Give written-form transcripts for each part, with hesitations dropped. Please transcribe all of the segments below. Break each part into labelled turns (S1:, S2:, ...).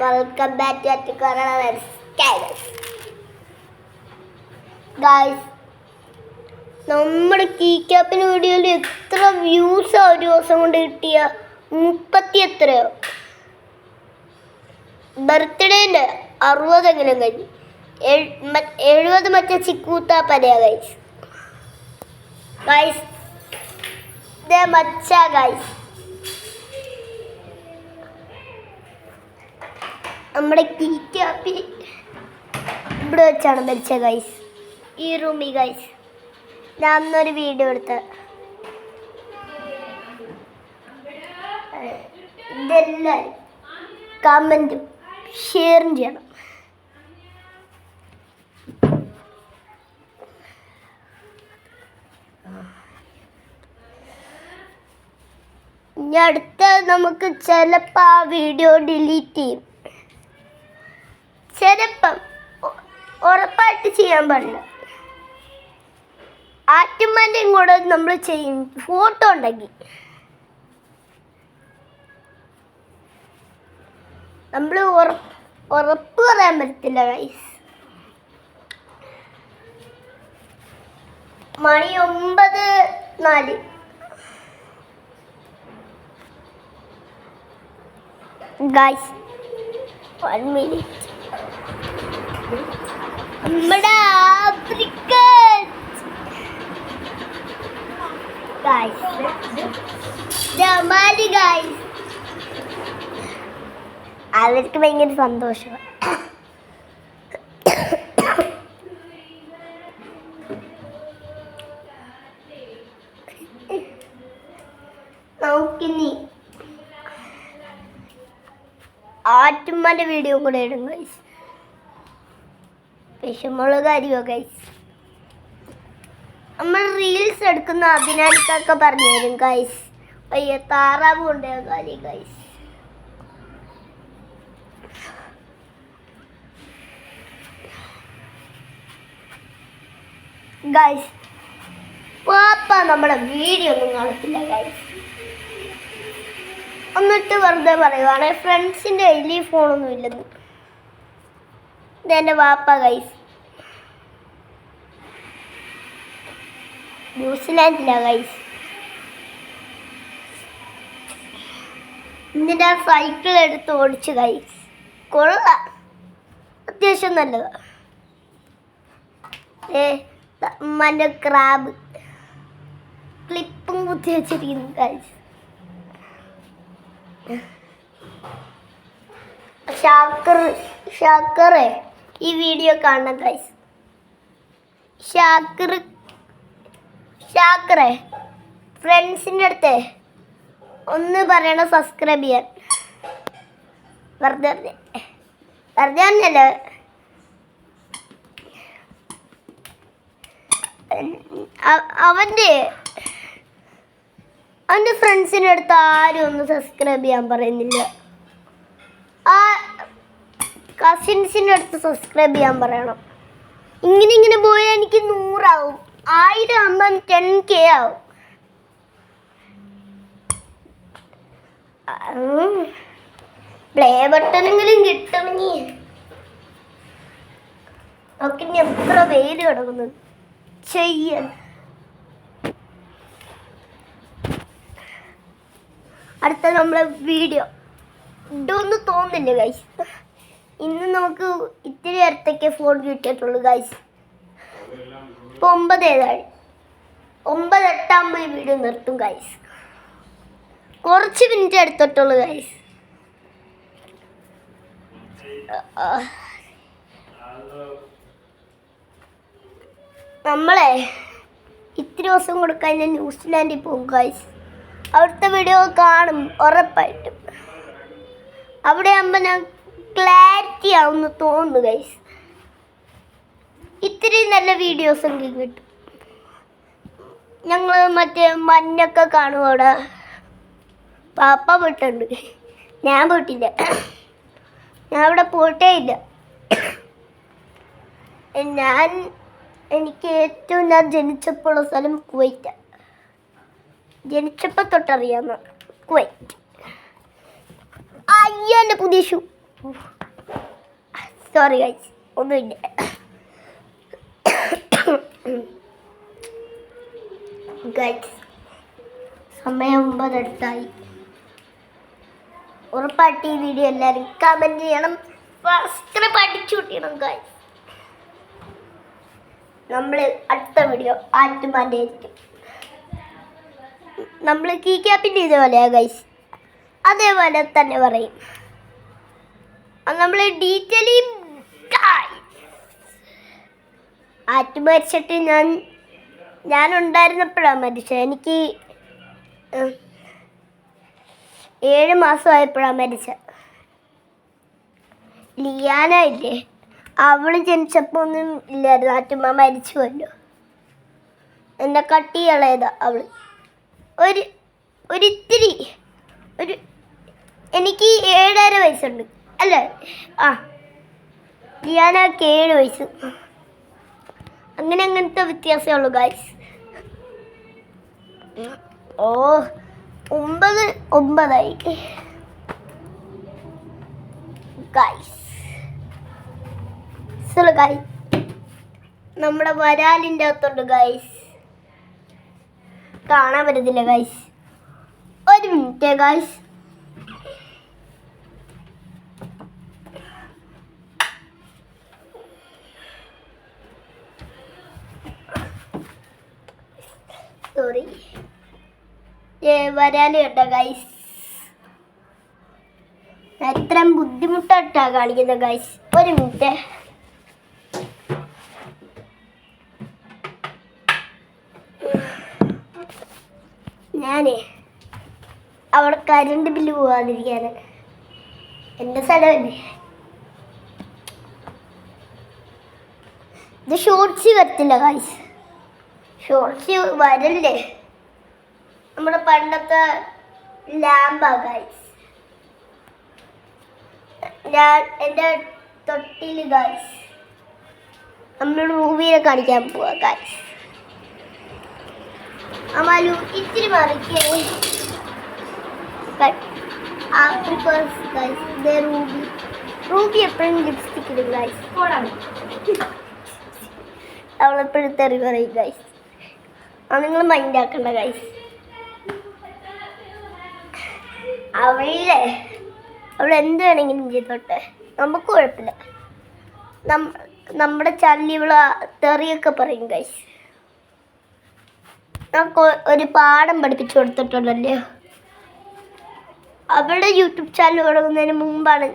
S1: Welcome back to guys. നമ്മുടെ key ക്യാപ്പിന് വീഡിയോയിൽ എത്ര വ്യൂസാ ഒരു ദിവസം കൊണ്ട് കിട്ടിയ? 30 എത്രയോ. ബർത്ത്ഡേൻ്റെ 60 എങ്കിലും കഴിഞ്ഞു. 70 മറ്റേ ചിക്കൂത്ത പരയാ ഗൈസ്. ഗൈസ് ഇതേ മച്ച ഗൈസ്. നമ്മുടെ കീ ക്യാപ്പി ഇവിടെ വെച്ചാണ് മരിച്ച ഗൈസ്. ഈ റൂമിൽ ഗൈസ്. ഞാൻ അന്നൊരു വീഡിയോ എടുത്ത ഇതെല്ലാവരും കമൻറ്റും ഷെയറും ചെയ്യണം. ഇനി അടുത്ത നമുക്ക് ചിലപ്പോൾ ആ വീഡിയോ ഡിലീറ്റ് ചെയ്യും. ചിലപ്പം ഉറപ്പായിട്ട് ചെയ്യാൻ പാടില്ല. ആറ്റുമാൻ്റെയും കൂടെ നമ്മൾ ചെയ്യും ഫോട്ടോ ഉണ്ടെങ്കിൽ. നമ്മൾ ഉറപ്പ് പറയാൻ പറ്റത്തില്ല ഗൈസ്. മണി 9:04. Guys 1 minute. നമ്മുടെ അവർക്ക് ഭയങ്കര സന്തോഷമാണ്. നമുക്കിനി ആറ്റുമ്മൻ്റെ വീഡിയോ കൂടെ ഇടും ഗൈസ്. വിഷമുളക് അരിയോ ഗൈസ്. നമ്മൾ റീൽസ് എടുക്കുന്ന അഭിനയിക്കൊക്കെ പറഞ്ഞു തരും ഗൈസ്. അയ്യോ താറാവ് കൊണ്ടേ കാര്യം ഗൈസ്. ഗൈസ് പാപ്പ നമ്മുടെ വീഡിയോ ഒന്നും കാണത്തില്ല ഗൈസ്. എന്നിട്ട് വെറുതെ പറയുവാണ് ഫ്രണ്ട്സിൻ്റെ കയ്യിൽ ഈ ഫോണൊന്നും ഇല്ലെന്ന്. ഇതെൻ്റെ വാപ്പ ഗൈസ്. ന്യൂസിലാൻഡിലാണ് ഗൈസ്. എന്നിട്ട് ആ സൈക്കിൾ എടുത്ത് ഓടിച്ച് ഗൈസ്. കൊള്ളാം, അത്യാവശ്യം നല്ലതാണ്. മറ്റേ ക്രാബ് ക്ലിപ്പും കുത്തി വെച്ചിരിക്കുന്നു ഗൈസ്. ഷാക്കറെ ഈ വീഡിയോ കാണണം ഗൈസ്. ഷാക്കറെ ഫ്രണ്ട്സിൻ്റെ അടുത്ത് ഒന്ന് പറയണം സബ്സ്ക്രൈബ് ചെയ്യാൻ. വെറുതെ തന്നെയല്ലേ. അവൻ്റെ ഫ്രണ്ട്സിൻ്റെ അടുത്ത് ആരും ഒന്ന് സബ്സ്ക്രൈബ് ചെയ്യാൻ പറയുന്നില്ല. ആ കസിൻസിൻ്റെ അടുത്ത് സബ്സ്ക്രൈബ് ചെയ്യാൻ പറയണം. ഇങ്ങനെ പോയാൽ എനിക്ക് 100 ആവും. 1000 ആകുമ്പം 10K ആവും. പ്ലേ ബട്ടണെങ്കിലും കിട്ടണമെങ്കിൽ ഒക്കെ ഇനി എത്ര വെയിൽ കിടക്കുന്നത് ചെയ്യാൻ. അടുത്ത നമ്മളെ വീഡിയോ ഇടുമെന്ന് തോന്നുന്നില്ല ഗൈസ്. ഇന്ന് നമുക്ക് ഇത്തിരി നേരത്തേക്ക് ഫോൺ കിട്ടിയിട്ടുള്ളൂ ഗൈസ്. ഇപ്പോൾ 9:07. 9:08 ഈ വീഡിയോ നിർത്തും ഗൈസ്. കുറച്ച് മിനിറ്റ് എടുത്തിട്ടുള്ളൂ ഗൈസ്. നമ്മളെ ഇത്തിരി ദിവസം കൂടെ കഴിഞ്ഞാൽ ന്യൂസിലാൻഡിൽ പോകും ഗൈസ്. അവിടുത്തെ വീഡിയോ കാണും ഉറപ്പായിട്ടും. അവിടെ ആകുമ്പോൾ ഞാൻ ക്ലാരിറ്റി ആവുമെന്ന് തോന്നുന്നു ഗൈസ്. ഇത്തിരി നല്ല വീഡിയോസ് എങ്കിലും കിട്ടും. ഞങ്ങൾ മറ്റേ മഞ്ഞൊക്കെ കാണും അവിടെ. പാപ്പ പോയിട്ടുണ്ട്, ഞാൻ പോയിട്ടില്ല. ഞാൻ അവിടെ പോയിട്ടേ ഇല്ല. എനിക്ക് ഏറ്റവും ഞാൻ ജനിച്ചപ്പോഴുള്ള സ്ഥലം കുവൈറ്റാണ്. ജനിച്ചപ്പോൾ തൊട്ടറിയാവുന്ന കുവൈറ്റ്. അയ്യോ എൻ്റെ പുതിയ ഷൂ. സോറി ഗൈസ്, ഒന്നുമില്ല. ഗൈസ് സമയം 9 അടുത്തായി. ഉറപ്പായിട്ട് ഈ വീഡിയോ എല്ലാവരും കമൻറ്റ് ചെയ്യണം, സബ്സ്ക്രൈബ് അടിച്ചു കൂട്ടിയണം ഗൈസ്. നമ്മൾ അടുത്ത വീഡിയോ ആറ്റുമാൻ്റെ ആയിരിക്കും. നമ്മൾ കീ ക്യാപ്പിൻ്റെ ഇതേപോലെയാണ് ഗൈസ്, അതേപോലെ തന്നെ പറയും. നമ്മൾ ഡീറ്റെയിലും ആറ്റ് മരിച്ചിട്ട് ഞാനുണ്ടായിരുന്നപ്പോഴാണ് മരിച്ചത്. എനിക്ക് 7 മാസമായപ്പോഴാണ് മരിച്ചത്. ലിയാന ഇല്ലേ, അവൾ ജനിച്ചപ്പോൾ ഒന്നും ഇല്ലായിരുന്നു. ആറ്റുമ്മ മരിച്ചു പോയല്ലോ. എന്നെ കട്ടി ഇളയതാ അവൾ. ഒരിത്തിരി എനിക്ക് 7.5 വയസ്സുണ്ട് അല്ലേ? ലിയാനക്ക് 7 വയസ്സ്. അങ്ങനത്തെ വ്യത്യാസമേ ഉള്ളൂ ഗൈസ്. 9 ഗൈസ്. ഗൈസ് നമ്മുടെ വരാലിൻ്റെ അകത്തുണ്ട് ഗൈസ്, കാണാൻ പറ്റത്തില്ല ഗൈസ്. ഒരു മിനിറ്റ് ഗൈസ്. സോറി, വരാല് കേട്ടോ ഗൈസ്. എത്രയും ബുദ്ധിമുട്ടായിട്ടാ കാണിക്കുന്നത് ഗൈസ്. ഒരു മിനിറ്റ്. ഞാനേ അവിടെ കറണ്ട് ബില്ല് പോകാതിരിക്കാൻ എൻ്റെ സ്ഥലമല്ലേ. ഇത് ഷോർട്സ് വരത്തില്ല ഗൈസ്, ഷോർട്സ് വരല്ലേ. നമ്മുടെ പണ്ടത്തെ ലാമ്പാ ഗൈസ്. ഞാൻ എൻ്റെ തൊട്ടിൽ ഗൈസ് നമ്മൾ മൂവിയെ കാണിക്കാൻ പോവാ ഗൈസ്. അമാലു ഇത്തിരി മറിക്കേ. റൂബി എപ്പോഴും ലിപ്സ്റ്റിക് ഇടും ഗൈസ്. അവളെപ്പോഴും തെറി പറയും ഗൈസ്. അത് നിങ്ങൾ മൈൻഡ് ആക്കണ്ട ഗൈസ്. അവൾ എന്ത് വേണമെങ്കിലും ചെയ്തോട്ടെ, നമുക്ക് കുഴപ്പമില്ല. നമ്മുടെ ചല്ലിവിള തെറിയൊക്കെ പറയും ഗൈസ്. നമുക്ക് ഒരു പാഠം പഠിപ്പിച്ചു കൊടുത്തിട്ടുണ്ടല്ലോ. അവളുടെ യൂട്യൂബ് ചാനൽ തുടങ്ങുന്നതിന് മുമ്പാണ്.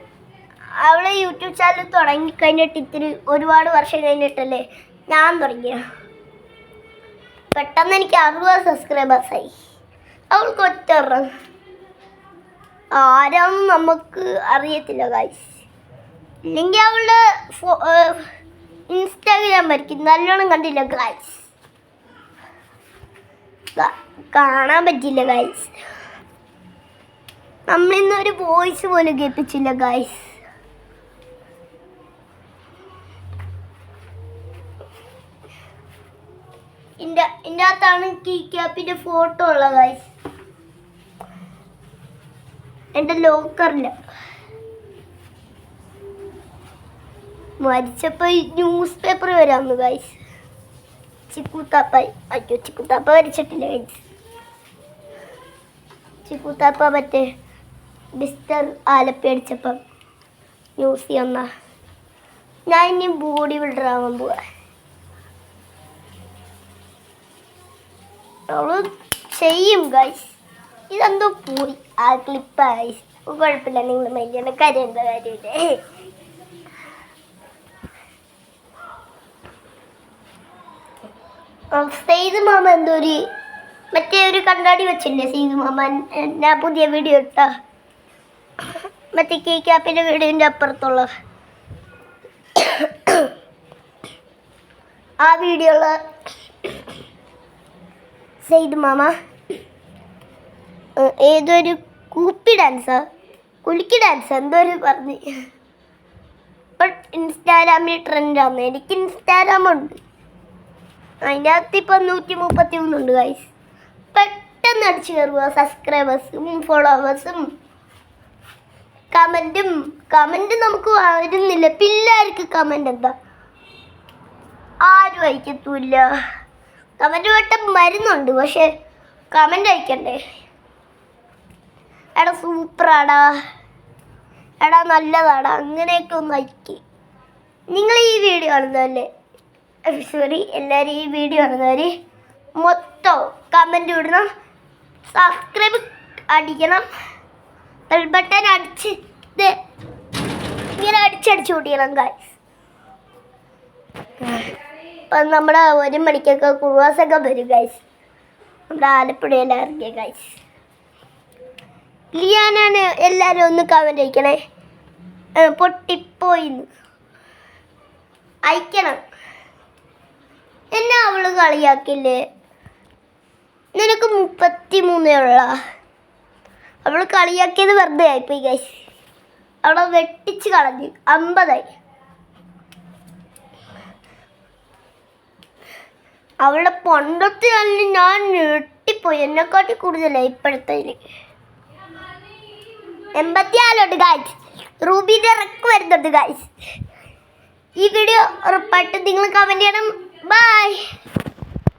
S1: അവളെ യൂട്യൂബ് ചാനൽ തുടങ്ങിക്കഴിഞ്ഞിട്ട് ഇത്തിരി ഒരുപാട് വർഷം കഴിഞ്ഞിട്ടല്ലേ ഞാൻ തുടങ്ങിയ. പെട്ടെന്ന് എനിക്ക് 60 സബ്സ്ക്രൈബേഴ്സായി. അവൾക്ക് ഒറ്റ ആരാന്നും നമുക്ക് അറിയത്തില്ല ഗൈസ്. ഇല്ലെങ്കിൽ അവളുടെ ഇൻസ്റ്റാഗ്രാം വരയ്ക്കും നല്ലോണം കണ്ടില്ല ഗൈസ്. കാണാൻ പറ്റില്ല ഗൈസ്. നമ്മളിന്നൊരു വോയിസ് പോലും കേൾപ്പിച്ചില്ല ഗൈസ്. ഇതിൻ്റെ അകത്താണ് കീ ക്യാപ്പിൻ്റെ ഫോട്ടോ ഉള്ള ഗൈസ്. എൻ്റെ ലോക്കറില്ല. മരിച്ചപ്പോൾ ന്യൂസ് പേപ്പർ വരാമെന്ന് ഗൈസ്. ചിക്കുത്താപ്പായി. അയ്യോ, ചിക്കുത്താപ്പ വരച്ചിട്ടില്ല ഗൈസ്. ചിക്കുത്താപ്പ മറ്റേ മിസ്റ്റർ ആലപ്പി അടിച്ചപ്പം ന്യൂസ് ചെയ്യുന്ന. ഞാൻ ഇനി ബോഡി ബിൽഡർ ആവാൻ പോവാ. അവള് ചെയ്യും ഗൈസ്. ഇതെന്തോ പോയി ആ ക്ലിപ്പായി. കുഴപ്പമില്ല, നിങ്ങൾ മൈൻഡ് കരയേണ്ട കാര്യമില്ലേ. സെയ്ദ് മാമ എന്തോ മറ്റേ ഒരു കണ്ണാടി വെച്ചില്ലേ സെയ്ദ് മാമ. ഞാൻ പുതിയ വീഡിയോ ഇട്ടാ മറ്റേ കീ ക്യാപ്പിൻ്റെ വീഡിയോൻ്റെ അപ്പുറത്തുള്ള ആ വീഡിയോ ഉള്ള സെയ്ദ് മാമ ഏതൊരു കുലുക്കി ഡാൻസ് എന്തോ പറഞ്ഞ് ഇപ്പം ഇൻസ്റ്റാഗ്രാമിൽ ട്രെൻഡാണ്. എനിക്ക് ഇൻസ്റ്റാഗ്രാമുണ്ട്, അതിൻ്റെ അകത്ത് ഇപ്പം 133 ഉണ്ട് ഗൈസ്. പെട്ടെന്ന് അടിച്ചു കയറുക സബ്സ്ക്രൈബേഴ്സും ഫോളോവേഴ്സും കമൻറ്റ് നമുക്ക് വരുന്നില്ല. പിള്ളേർക്ക് കമൻറ്റ് എന്താ, ആരും അയക്കത്തുമില്ല. കമൻറ്റ് വട്ടം വരുന്നുണ്ട്, പക്ഷെ കമൻറ്റ് അയക്കണ്ടേ. എടാ സൂപ്പറാടാ, എടാ നല്ലതാടാ, അങ്ങനെയൊക്കെ ഒന്ന് അയക്കി. നിങ്ങൾ ഈ വീഡിയോ കാണുന്നതല്ലേ, സോറി, എല്ലാവരും ഈ വീഡിയോ കാണുന്നവർ മൊത്തം കമൻറ്റ് വിടണം, സബ്സ്ക്രൈബ് അടിക്കണം, ബെൽ ബട്ടൺ അടിച്ച് ഇങ്ങനെ അടിച്ചടിച്ച് ഓടിക്കണം ഗൈസ്. ഇപ്പം നമ്മുടെ 1 മണിക്കൊക്കെ കുറുവാസൊക്കെ വരും ഗൈസ്. നമ്മുടെ ആലപ്പുഴയിൽ ഇറങ്ങിയ ഗൈസ്. ലിയാനാണ് എല്ലാവരും ഒന്ന് കമൻറ്റ് അയക്കണേ. പൊട്ടിപ്പോയിന്ന് അയക്കണം. എന്നെ അവള് കളിയാക്കില്ലേ, നിനക്ക് 33 ഉള്ള. അവള് കളിയാക്കിയത് വെറുതെ ആയിപ്പോയി ഗൈസ്. അവളെ വെട്ടിച്ച് കളഞ്ഞു, 50 അവളുടെ പണ്ടത്തെ ഞാൻ ഞെട്ടിപ്പോയി. എന്നെക്കാട്ടി കൂടുതലായി ഇപ്പോഴത്തെ 84 ഗൈസ്. റൂബിയുടെ റെക്ക് വരുന്നുണ്ട് ഗൈസ്. ഈ വീഡിയോ ഉറപ്പായിട്ട് നിങ്ങൾ കമൻറ്റ് ചെയ്യണം. ബൈ.